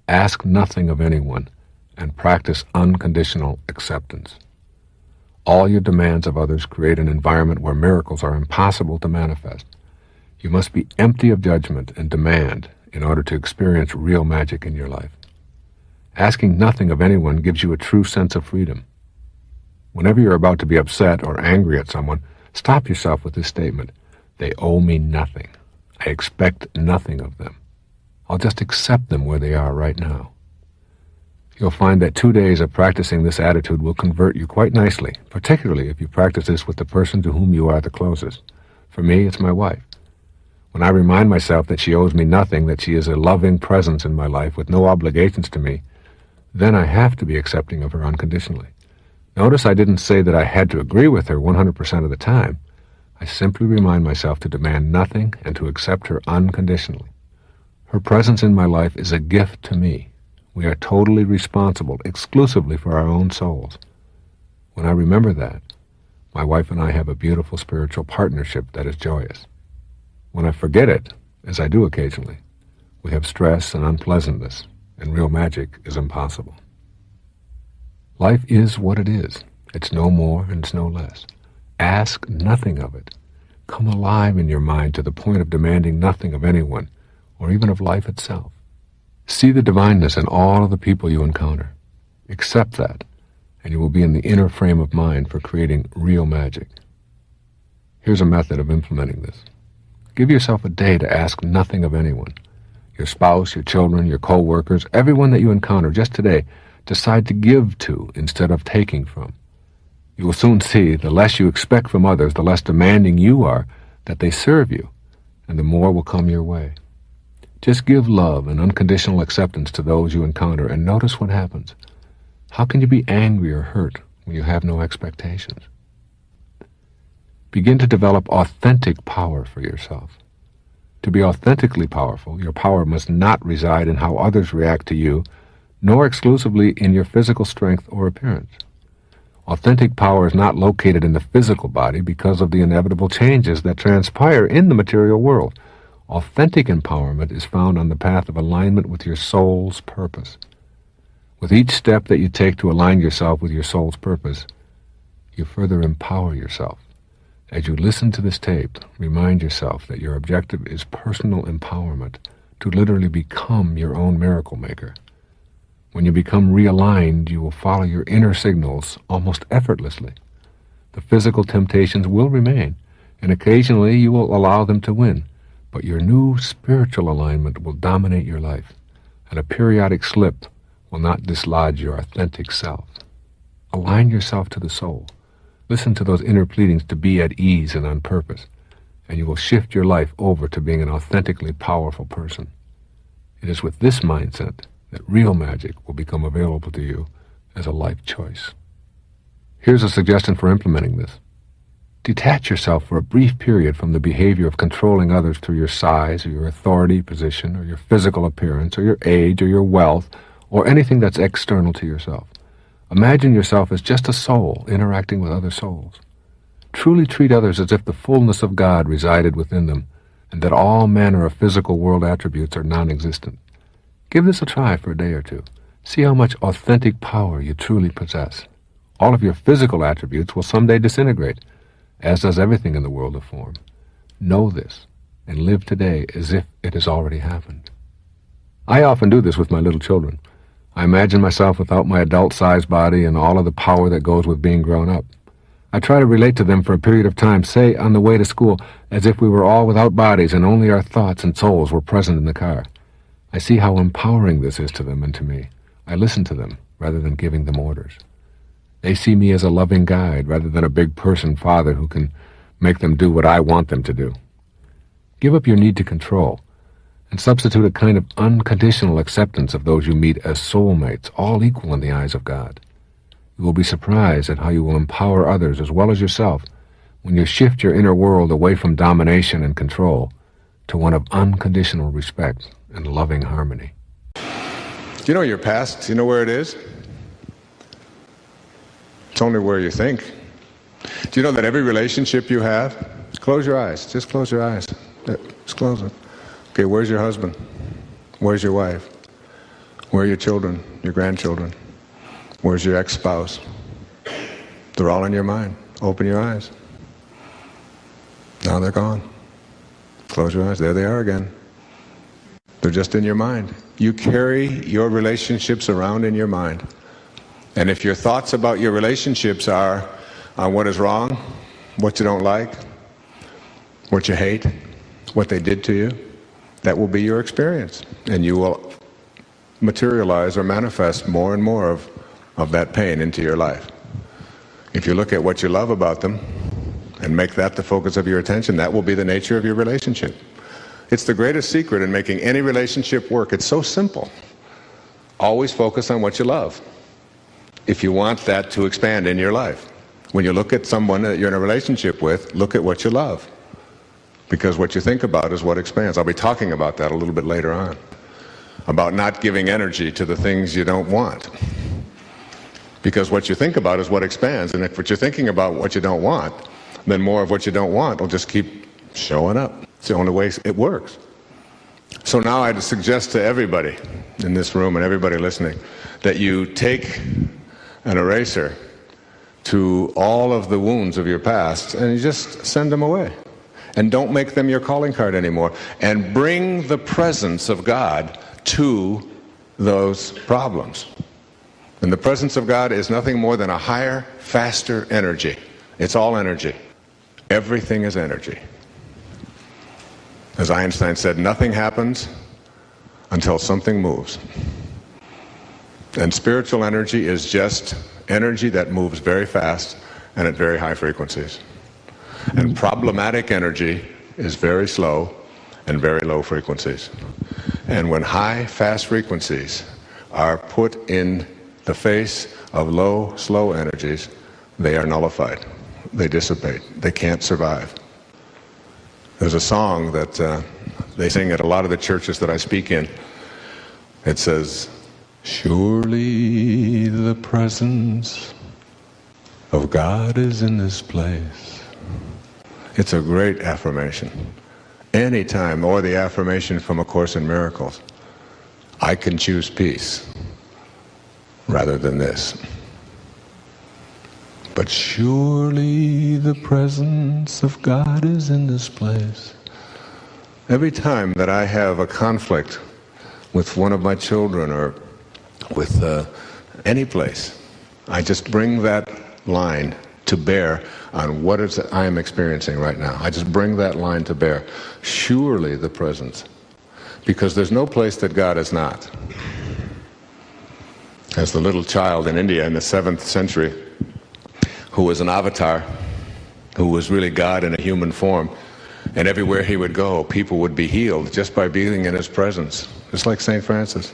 Ask nothing of anyone, and practice unconditional acceptance. All your demands of others create an environment where miracles are impossible to manifest. You must be empty of judgment and demand in order to experience real magic in your life. Asking nothing of anyone gives you a true sense of freedom. Whenever you're about to be upset or angry at someone, stop yourself with this statement: they owe me nothing. I expect nothing of them. I'll just accept them where they are right now. You'll find that 2 days of practicing this attitude will convert you quite nicely, particularly if you practice this with the person to whom you are the closest. For me, it's my wife. When I remind myself that she owes me nothing, that she is a loving presence in my life with no obligations to me, then I have to be accepting of her unconditionally. Notice I didn't say that I had to agree with her 100% of the time. I simply remind myself to demand nothing and to accept her unconditionally. Her presence in my life is a gift to me. We are totally responsible exclusively for our own souls. When I remember that, my wife and I have a beautiful spiritual partnership that is joyous. When I forget it, as I do occasionally, we have stress and unpleasantness, and real magic is impossible. Life is what it is. It's no more and it's no less. Ask nothing of it. Come alive in your mind to the point of demanding nothing of anyone, or even of life itself. See the divineness in all of the people you encounter. Accept that, and you will be in the inner frame of mind for creating real magic. Here's a method of implementing this. Give yourself a day to ask nothing of anyone. Your spouse, your children, your co-workers, everyone that you encounter just today, decide to give to instead of taking from. You will soon see the less you expect from others, the less demanding you are that they serve you, and the more will come your way. Just give love and unconditional acceptance to those you encounter and notice what happens. How can you be angry or hurt when you have no expectations? Begin to develop authentic power for yourself. To be authentically powerful, your power must not reside in how others react to you, nor exclusively in your physical strength or appearance. Authentic power is not located in the physical body because of the inevitable changes that transpire in the material world. Authentic empowerment is found on the path of alignment with your soul's purpose. With each step that you take to align yourself with your soul's purpose, you further empower yourself. As you listen to this tape, remind yourself that your objective is personal empowerment, to literally become your own miracle maker. When you become realigned, you will follow your inner signals almost effortlessly. The physical temptations will remain, and occasionally you will allow them to win. But your new spiritual alignment will dominate your life, and a periodic slip will not dislodge your authentic self. Align yourself to the soul. Listen to those inner pleadings to be at ease and on purpose, and you will shift your life over to being an authentically powerful person. It is with this mindset that real magic will become available to you as a life choice. Here's a suggestion for implementing this. Detach yourself for a brief period from the behavior of controlling others through your size or your authority position or your physical appearance or your age or your wealth or anything that's external to yourself. Imagine yourself as just a soul interacting with other souls. Truly treat others as if the fullness of God resided within them and that all manner of physical world attributes are non-existent. Give this a try for a day or two. See how much authentic power you truly possess. All of your physical attributes will someday disintegrate, as does everything in the world of form. Know this, and live today as if it has already happened. I often do this with my little children. I imagine myself without my adult-sized body and all of the power that goes with being grown up. I try to relate to them for a period of time, say on the way to school, as if we were all without bodies and only our thoughts and souls were present in the car. I see how empowering this is to them and to me. I listen to them rather than giving them orders. They see me as a loving guide rather than a big person father who can make them do what I want them to do. Give up your need to control and substitute a kind of unconditional acceptance of those you meet as soulmates, all equal in the eyes of God. You will be surprised at how you will empower others as well as yourself when you shift your inner world away from domination and control to one of unconditional respect and loving harmony. Do you know your past? Do you know where it is? It's only where you think. Do you know that every relationship you have, close your eyes, just close your eyes, just close them. Okay, where's your husband? Where's your wife? Where are your children, your grandchildren? Where's your ex-spouse? They're all in your mind. Open your eyes. Now they're gone. Close your eyes. There they are again. They're just in your mind. You carry your relationships around in your mind. And if your thoughts about your relationships are on what is wrong, what you don't like, what you hate, what they did to you, that will be your experience. And you will materialize or manifest more and more of that pain into your life. If you look at what you love about them and make that the focus of your attention, that will be the nature of your relationship. It's the greatest secret in making any relationship work. It's so simple. Always focus on what you love if you want that to expand in your life. When you look at someone that you're in a relationship with, look at what you love, because what you think about is what expands. I'll be talking about that a little bit later on, about not giving energy to the things you don't want, because what you think about is what expands. And if what you're thinking about what you don't want, then more of what you don't want will just keep showing up. It's the only way it works. So now I'd suggest to everybody in this room and everybody listening that you take an eraser to all of the wounds of your past and you just send them away. And don't make them your calling card anymore. And bring the presence of God to those problems. And the presence of God is nothing more than a higher, faster energy. It's all energy. Everything is energy. As Einstein said, nothing happens until something moves. And spiritual energy is just energy that moves very fast and at very high frequencies. And problematic energy is very slow and very low frequencies. And when high, fast frequencies are put in the face of low, slow energies, they are nullified. They dissipate. They can't survive. There's a song that they sing at a lot of the churches that I speak in. It says, "Surely the presence of God is in this place." It's a great affirmation. Anytime, or the affirmation from A Course in Miracles, I can choose peace rather than this. But surely the presence of God is in this place. Every time that I have a conflict with one of my children or with any place, I just bring that line to bear on what is I am experiencing right now. I just bring that line to bear. Surely the presence. Because there's no place that God is not. As the little child in India in the 7th century, who was an avatar, who was really God in a human form, and everywhere he would go, people would be healed just by being in his presence. Just like St. Francis.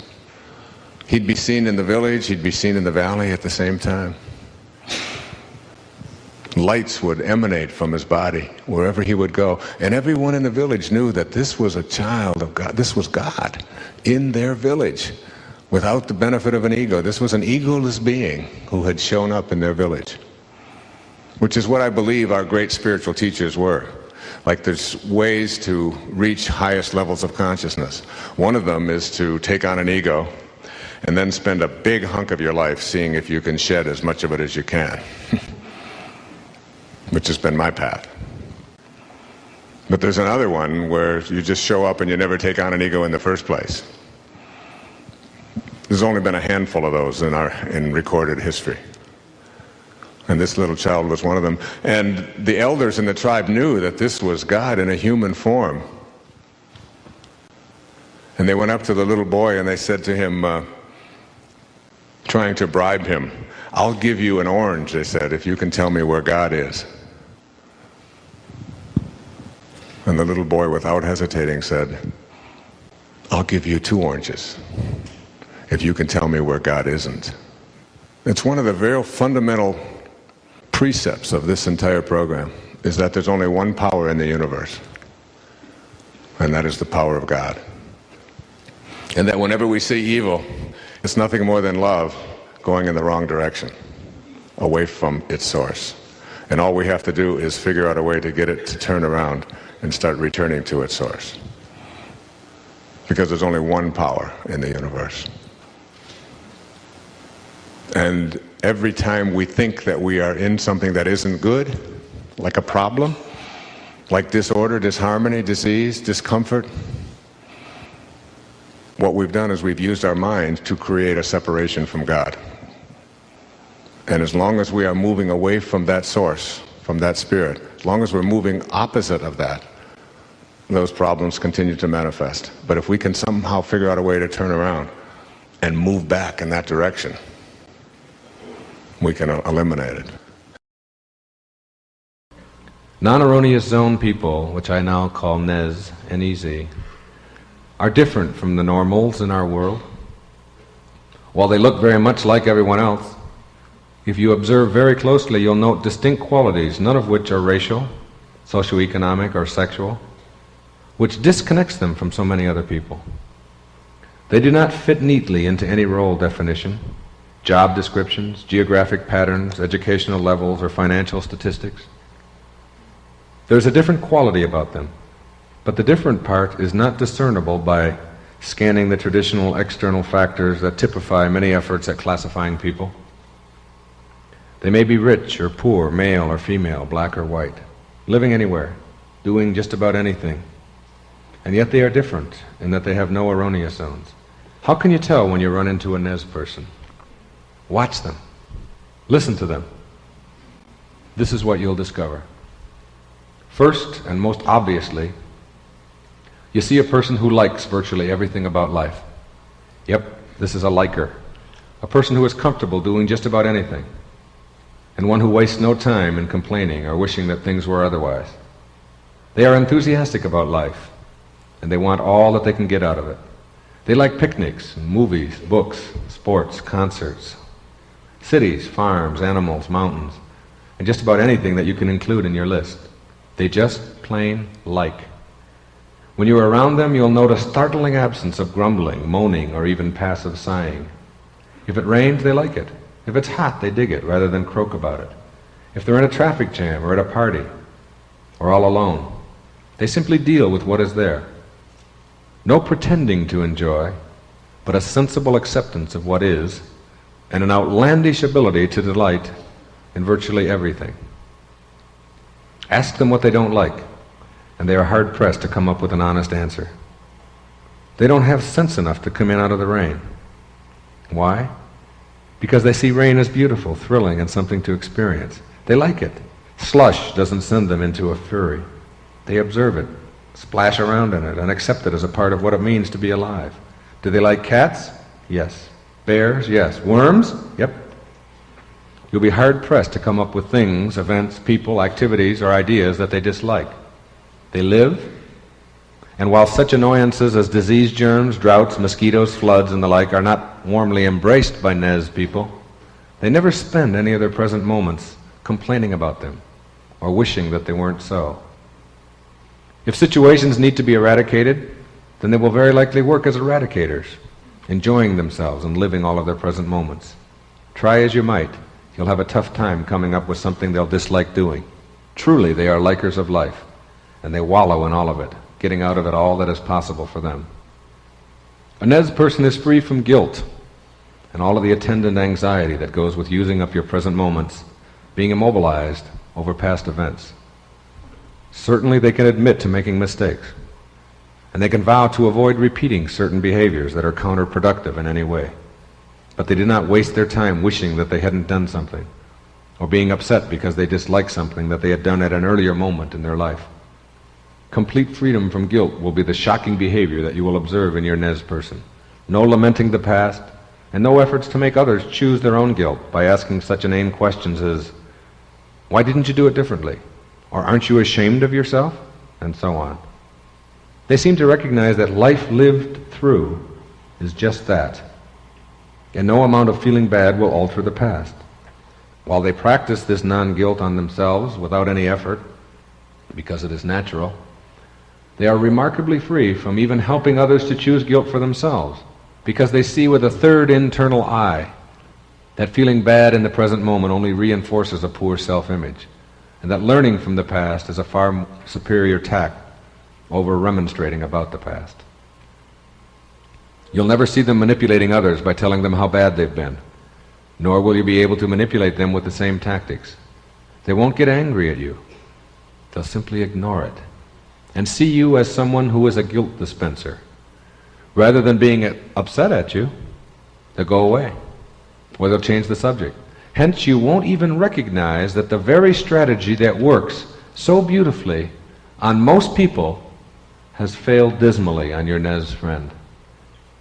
He'd be seen in the village, he'd be seen in the valley at the same time. Lights would emanate from his body wherever he would go. And everyone in the village knew that this was a child of God. This was God in their village without the benefit of an ego. This was an egoless being who had shown up in their village. Which is what I believe our great spiritual teachers were. Like there's ways to reach highest levels of consciousness. One of them is to take on an ego and then spend a big hunk of your life seeing if you can shed as much of it as you can. Which has been my path. But there's another one where you just show up and you never take on an ego in the first place. There's only been a handful of those in recorded history. And this little child was one of them. And the elders in the tribe knew that this was God in a human form. And they went up to the little boy and they said to him, trying to bribe him, "I'll give you an orange," they said, "if you can tell me where God is." And the little boy, without hesitating, said, "I'll give you 2 oranges if you can tell me where God isn't." It's one of the very fundamental precepts of this entire program, is that there's only one power in the universe, and that is the power of God. And that whenever we see evil, it's nothing more than love going in the wrong direction, away from its source. And all we have to do is figure out a way to get it to turn around and start returning to its source. Because there's only one power in the universe. And every time we think that we are in something that isn't good, like a problem, like disorder, disharmony, disease, discomfort, what we've done is we've used our mind to create a separation from God. And as long as we are moving away from that source, from that spirit, as long as we're moving opposite of that, those problems continue to manifest. But if we can somehow figure out a way to turn around and move back in that direction, we can eliminate it. Non-erroneous zone people, which I now call NEZ, N-E-Z, are different from the normals in our world. While they look very much like everyone else, if you observe very closely, you'll note distinct qualities, none of which are racial, socioeconomic, or sexual, which disconnects them from so many other people. They do not fit neatly into any role definition, job descriptions, geographic patterns, educational levels, or financial statistics. There's a different quality about them, but the different part is not discernible by scanning the traditional external factors that typify many efforts at classifying people. They may be rich or poor, male or female, black or white, living anywhere, doing just about anything, and yet they are different in that they have no erroneous zones. How can you tell when you run into a NEZ person? Watch them. Listen to them. This is what you'll discover. First, and most obviously, you see a person who likes virtually everything about life. Yep, this is a liker. A person who is comfortable doing just about anything, and one who wastes no time in complaining or wishing that things were otherwise. They are enthusiastic about life, and they want all that they can get out of it. They like picnics, movies, books, sports, concerts, cities, farms, animals, mountains, and just about anything that you can include in your list. They just plain like. When you are around them, you'll note a startling absence of grumbling, moaning, or even passive sighing. If it rains, they like it. If it's hot, they dig it rather than croak about it. If they're in a traffic jam or at a party or all alone, they simply deal with what is there. No pretending to enjoy, but a sensible acceptance of what is, and an outlandish ability to delight in virtually everything. Ask them what they don't like, and they are hard-pressed to come up with an honest answer. They don't have sense enough to come in out of the rain. Why? Because they see rain as beautiful, thrilling, and something to experience. They like it. Slush doesn't send them into a fury. They observe it, splash around in it, and accept it as a part of what it means to be alive. Do they like cats? Yes. Bears? Yes. Worms? Yep. You'll be hard-pressed to come up with things, events, people, activities, or ideas that they dislike. They live, and while such annoyances as disease germs, droughts, mosquitoes, floods, and the like are not warmly embraced by NEZ people, they never spend any of their present moments complaining about them or wishing that they weren't so. If situations need to be eradicated, then they will very likely work as eradicators, enjoying themselves and living all of their present moments. Try as you might, you'll have a tough time coming up with something they'll dislike doing. Truly, they are likers of life, and they wallow in all of it, getting out of it all that is possible for them. A NEZ person is free from guilt and all of the attendant anxiety that goes with using up your present moments, being immobilized over past events. Certainly they can admit to making mistakes, and they can vow to avoid repeating certain behaviors that are counterproductive in any way. But they do not waste their time wishing that they hadn't done something, or being upset because they dislike something that they had done at an earlier moment in their life. Complete freedom from guilt will be the shocking behavior that you will observe in your NEZ person. No lamenting the past, and no efforts to make others choose their own guilt by asking such inane questions as, why didn't you do it differently? Or aren't you ashamed of yourself? And so on. They seem to recognize that life lived through is just that, and no amount of feeling bad will alter the past. While they practice this non-guilt on themselves without any effort, because it is natural, they are remarkably free from even helping others to choose guilt for themselves, because they see with a third internal eye that feeling bad in the present moment only reinforces a poor self-image, and that learning from the past is a far superior tact over remonstrating about the past. You'll never see them manipulating others by telling them how bad they've been, nor will you be able to manipulate them with the same tactics. They won't get angry at you. They'll simply ignore it and see you as someone who is a guilt dispenser. Rather than being upset at you, they'll go away, or they'll change the subject. Hence, you won't even recognize that the very strategy that works so beautifully on most people has failed dismally on your Nez friend.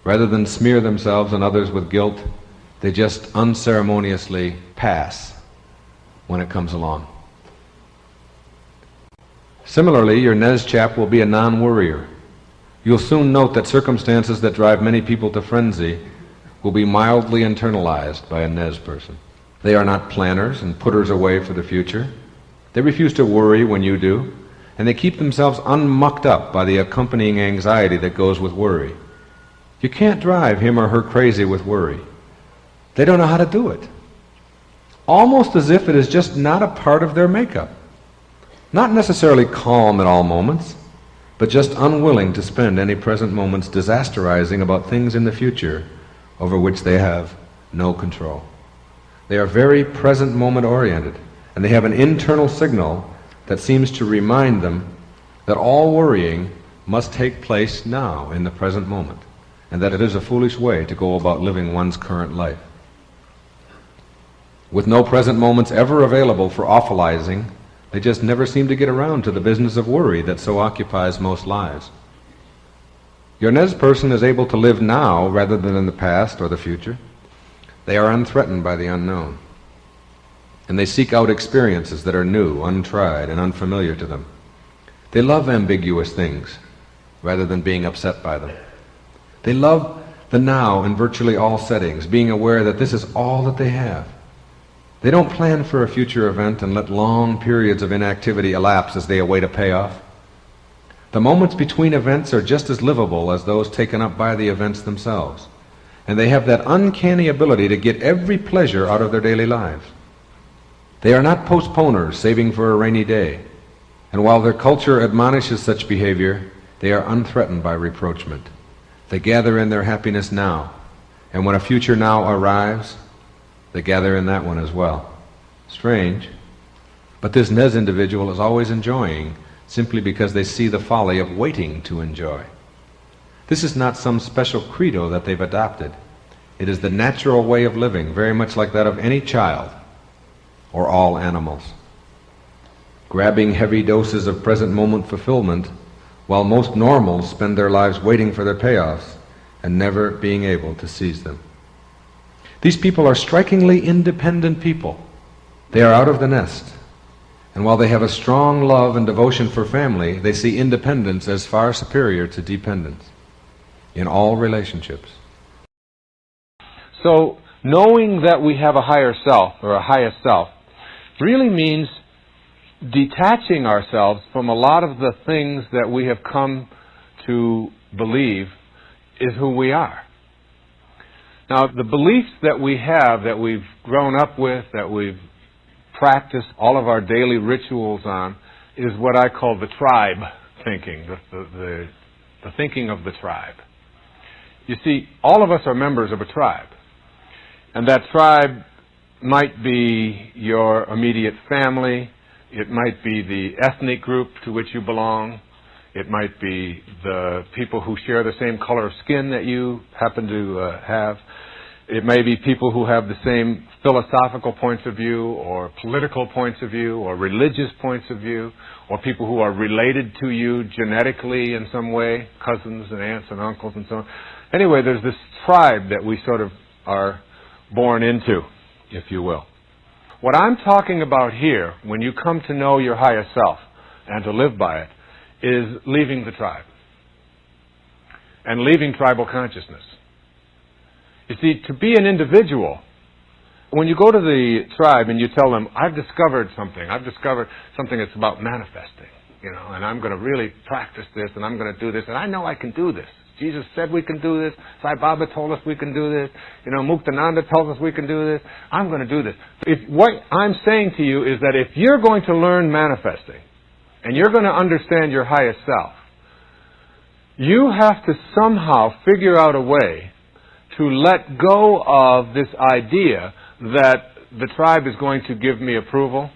Rather than smear themselves and others with guilt, they just unceremoniously pass when it comes along. Similarly, your Nez chap will be a non-worrier. You'll soon note that circumstances that drive many people to frenzy will be mildly internalized by a Nez person. They are not planners and putters away for the future. They refuse to worry when you do, and they keep themselves unmucked up by the accompanying anxiety that goes with worry. You can't drive him or her crazy with worry. They don't know how to do it. Almost as if it is just not a part of their makeup. Not necessarily calm at all moments, but just unwilling to spend any present moments disasterizing about things in the future over which they have no control. They are very present moment oriented, and they have an internal signal that seems to remind them that all worrying must take place now in the present moment, and that it is a foolish way to go about living one's current life. With no present moments ever available for awfulizing, they just never seem to get around to the business of worry that so occupies most lives. Your Nez person is able to live now rather than in the past or the future. They are unthreatened by the unknown, and they seek out experiences that are new, untried, and unfamiliar to them. They love ambiguous things rather than being upset by them. They love the now in virtually all settings, being aware that this is all that they have. They don't plan for a future event and let long periods of inactivity elapse as they await a payoff. The moments between events are just as livable as those taken up by the events themselves, and they have that uncanny ability to get every pleasure out of their daily lives. They are not postponers saving for a rainy day, and while their culture admonishes such behavior, they are unthreatened by reproachment. They gather in their happiness now, and when a future now arrives, they gather in that one as well. Strange, but this Nez individual is always enjoying simply because they see the folly of waiting to enjoy. This is not some special credo that they've adopted. It is the natural way of living, very much like that of any child or all animals. Grabbing heavy doses of present moment fulfillment, while most normals spend their lives waiting for their payoffs and never being able to seize them. These people are strikingly independent people. They are out of the nest. And while they have a strong love and devotion for family, they see independence as far superior to dependence in all relationships. So, knowing that we have a higher self, or a highest self, really means detaching ourselves from a lot of the things that we have come to believe is who we are. Now, the beliefs that we have, that we've grown up with, that we've practiced all of our daily rituals on, is what I call the tribe thinking, the thinking of the tribe. You see, all of us are members of a tribe. And that tribe might be your immediate family, it might be the ethnic group to which you belong, it might be the people who share the same color of skin that you happen to have. It may be people who have the same philosophical points of view, or political points of view, or religious points of view, or people who are related to you genetically in some way, cousins and aunts and uncles and so on. Anyway, there's this tribe that we sort of are born into, if you will. What I'm talking about here, when you come to know your higher self and to live by it, is leaving the tribe and leaving tribal consciousness. You see, to be an individual, when you go to the tribe and you tell them, I've discovered something that's about manifesting, and I'm going to really practice this, and I'm going to do this, and I know I can do this. Jesus said we can do this. Sai Baba told us we can do this. Muktananda tells us we can do this. I'm going to do this. What I'm saying to you is that if you're going to learn manifesting, and you're going to understand your highest self, you have to somehow figure out a way to to let go of this idea that the tribe is going to give me approval,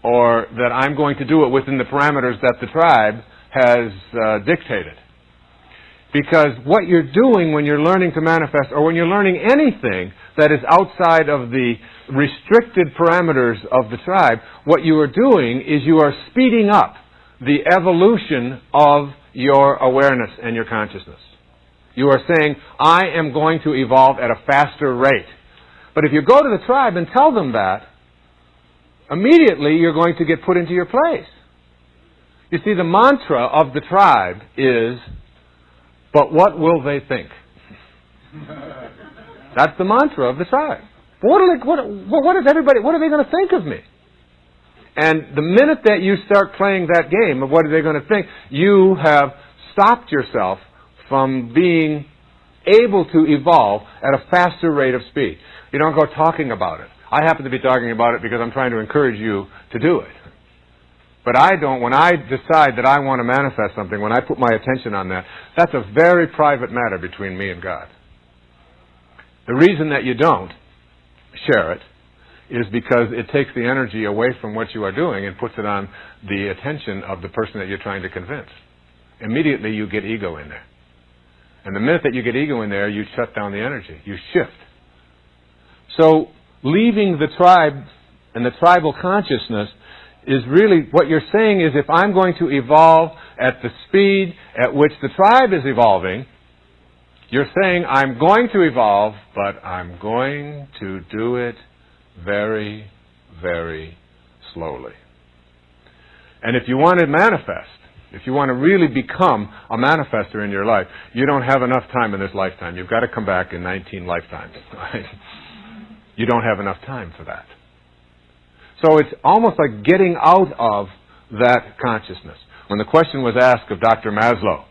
or that I'm going to do it within the parameters that the tribe has dictated. Because what you're doing when you're learning to manifest, or when you're learning anything that is outside of the restricted parameters of the tribe, what you are doing is you are speeding up the evolution of your awareness and your consciousness. You are saying, I am going to evolve at a faster rate. But if you go to the tribe and tell them that, immediately you're going to get put into your place. You see, the mantra of the tribe is, but what will they think? That's the mantra of the tribe. What are they going to think of me? And the minute that you start playing that game of what are they going to think, you have stopped yourself from being able to evolve at a faster rate of speed. You don't go talking about it. I happen to be talking about it because I'm trying to encourage you to do it. But I don't, when I decide that I want to manifest something, when I put my attention on that, that's a very private matter between me and God. The reason that you don't share it is because it takes the energy away from what you are doing and puts it on the attention of the person that you're trying to convince. Immediately you get ego in there. And the minute that you get ego in there, you shut down the energy. You shift. So leaving the tribe and the tribal consciousness is really, what you're saying is, if I'm going to evolve at the speed at which the tribe is evolving, you're saying I'm going to evolve, but I'm going to do it very, very slowly. And if you want to manifest, if you want to really become a manifester in your life, you don't have enough time in this lifetime. You've got to come back in 19 lifetimes. Right? You don't have enough time for that. So it's almost like getting out of that consciousness. When the question was asked of Dr. Maslow,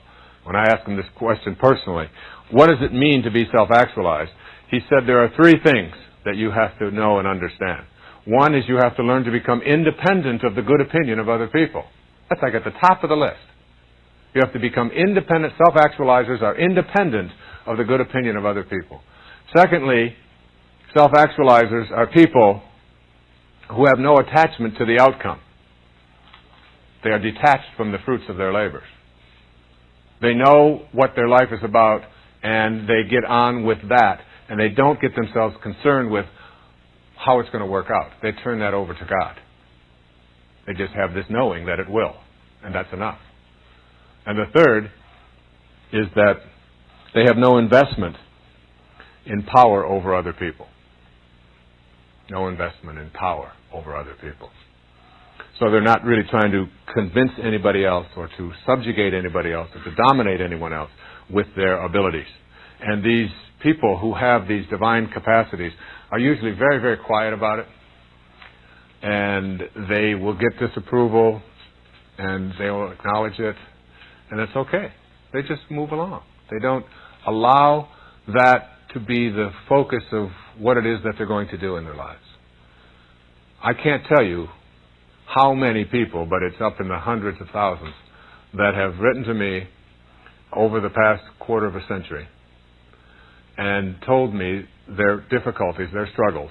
when I asked him this question personally, what does it mean to be self-actualized? He said there are three things that you have to know and understand. One is you have to learn to become independent of the good opinion of other people. That's like at the top of the list. You have to become independent. Self-actualizers are independent of the good opinion of other people. Secondly, self-actualizers are people who have no attachment to the outcome. They are detached from the fruits of their labors. They know what their life is about, and they get on with that, and they don't get themselves concerned with how it's going to work out. They turn that over to God. They just have this knowing that it will, and that's enough. And the third is that they have no investment in power over other people. No investment in power over other people. So they're not really trying to convince anybody else or to subjugate anybody else or to dominate anyone else with their abilities. And these people who have these divine capacities are usually very, very quiet about it. And they will get disapproval and they will acknowledge it. And it's okay. They just move along. They don't allow that to be the focus of what it is that they're going to do in their lives. I can't tell you how many people, but it's up in the hundreds of thousands, that have written to me over the past quarter of a century and told me their difficulties, their struggles,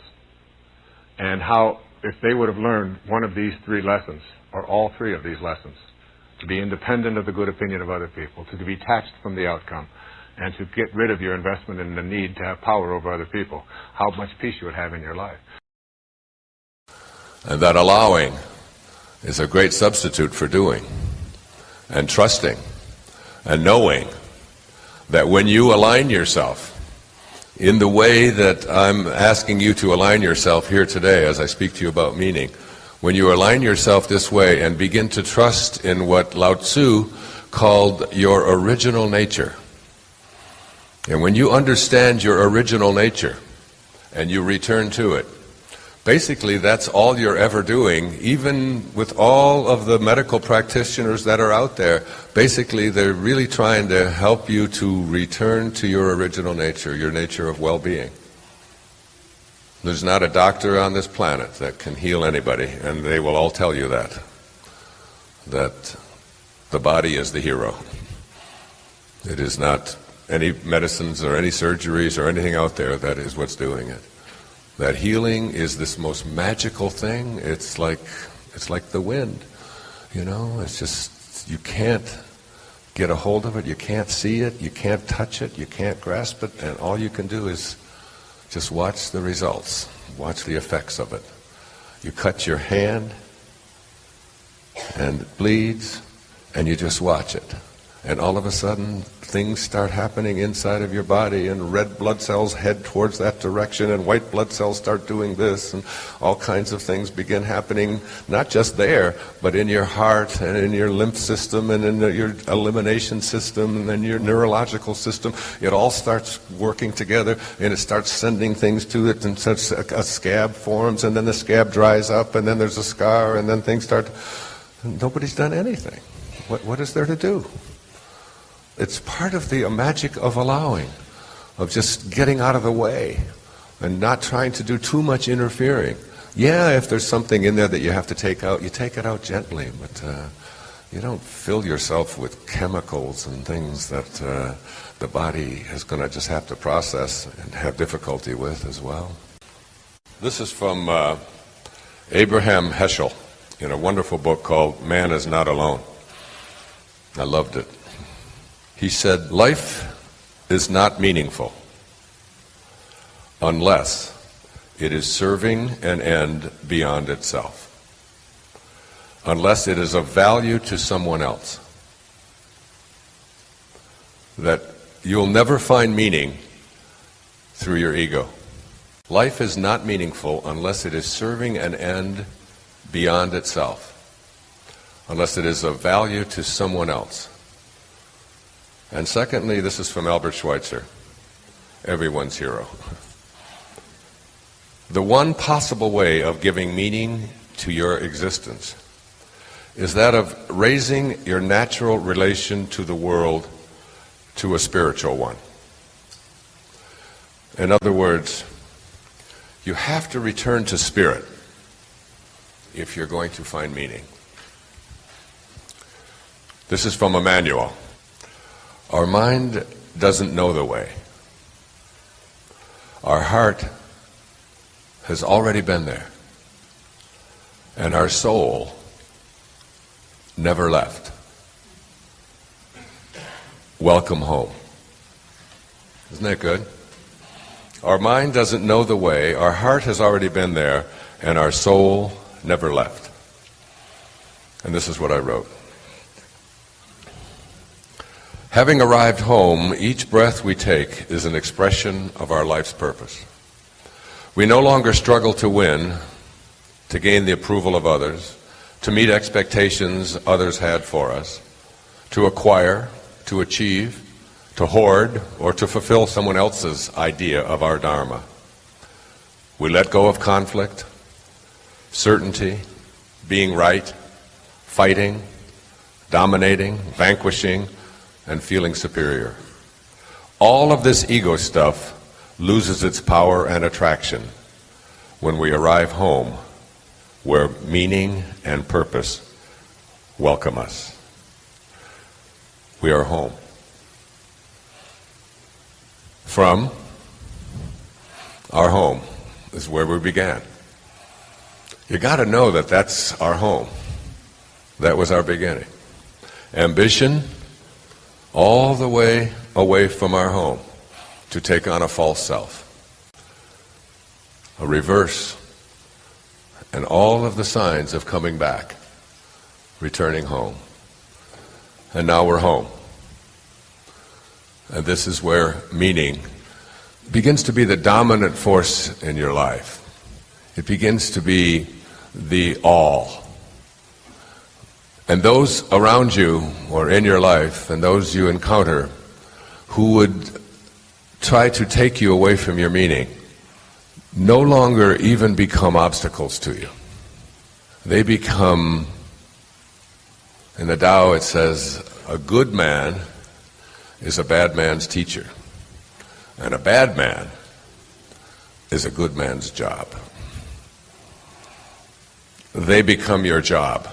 and how if they would have learned one of these three lessons, or all three of these lessons, to be independent of the good opinion of other people, to be detached from the outcome, and to get rid of your investment in the need to have power over other people, how much peace you would have in your life. And that allowing is a great substitute for doing, and trusting, and knowing that when you align yourself in the way that I'm asking you to align yourself here today as I speak to you about meaning, when you align yourself this way and begin to trust in what Lao Tzu called your original nature, and when you understand your original nature and you return to it, basically that's all you're ever doing. Even with all of the medical practitioners that are out there, basically they're really trying to help you to return to your original nature, your nature of well-being. There's not a doctor on this planet that can heal anybody, and they will all tell you that the body is the hero. It is not any medicines or any surgeries or anything out there that is what's doing it. That healing is this most magical thing. It's like the wind, you know. It's just, you can't get a hold of it, you can't see it, you can't touch it, you can't grasp it, and all you can do is just watch the results, watch the effects of it. You cut your hand, and it bleeds, and you just watch it. And all of a sudden, things start happening inside of your body, and red blood cells head towards that direction, and white blood cells start doing this, and all kinds of things begin happening, not just there, but in your heart, and in your lymph system, and in your elimination system, and then your neurological system. It all starts working together, and it starts sending things to it, and such a scab forms, and then the scab dries up, and then there's a scar, and then things start. Nobody's done anything. What is there to do? It's part of the magic of allowing, of just getting out of the way and not trying to do too much interfering. Yeah, if there's something in there that you have to take out, you take it out gently, but you don't fill yourself with chemicals and things that the body is going to just have to process and have difficulty with as well. This is from Abraham Heschel in a wonderful book called Man is Not Alone. I loved it. He said, life is not meaningful unless it is serving an end beyond itself, unless it is of value to someone else. That you'll never find meaning through your ego. Life is not meaningful unless it is serving an end beyond itself, unless it is of value to someone else. And secondly, this is from Albert Schweitzer, everyone's hero. The one possible way of giving meaning to your existence is that of raising your natural relation to the world to a spiritual one. In other words, you have to return to spirit if you're going to find meaning. This is from Emmanuel. Our mind doesn't know the way. Our heart has already been there. And our soul never left. Welcome home. Isn't that good? Our mind doesn't know the way, our heart has already been there, and our soul never left. And this is what I wrote. Having arrived home, each breath we take is an expression of our life's purpose. We no longer struggle to win, to gain the approval of others, to meet expectations others had for us, to acquire, to achieve, to hoard, or to fulfill someone else's idea of our dharma. We let go of conflict, certainty, being right, fighting, dominating, vanquishing, and feeling superior. All of this ego stuff loses its power and attraction when we arrive home where meaning and purpose welcome us. We are home. From our home is where we began. You got to know that that's our home. That was our beginning. Ambition, all the way away from our home to take on a false self, a reverse, and all of the signs of coming back, returning home. And now we're home. And this is where meaning begins to be the dominant force in your life. It begins to be the all. And those around you or in your life and those you encounter who would try to take you away from your meaning no longer even become obstacles to you. They become, in the Tao it says, a good man is a bad man's teacher, and a bad man is a good man's job. They become your job.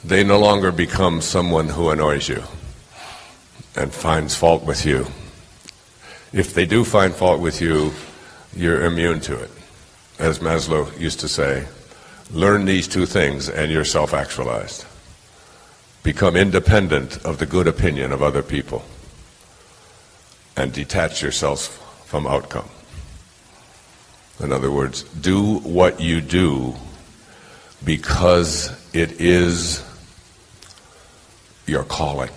They no longer become someone who annoys you. and finds fault with you, if they do find fault with you, you're immune to it. As Maslow used to say, learn these two things and you're self-actualized. Become independent of the good opinion of other people and detach yourself from outcome. In other words, do what you do because it is your calling.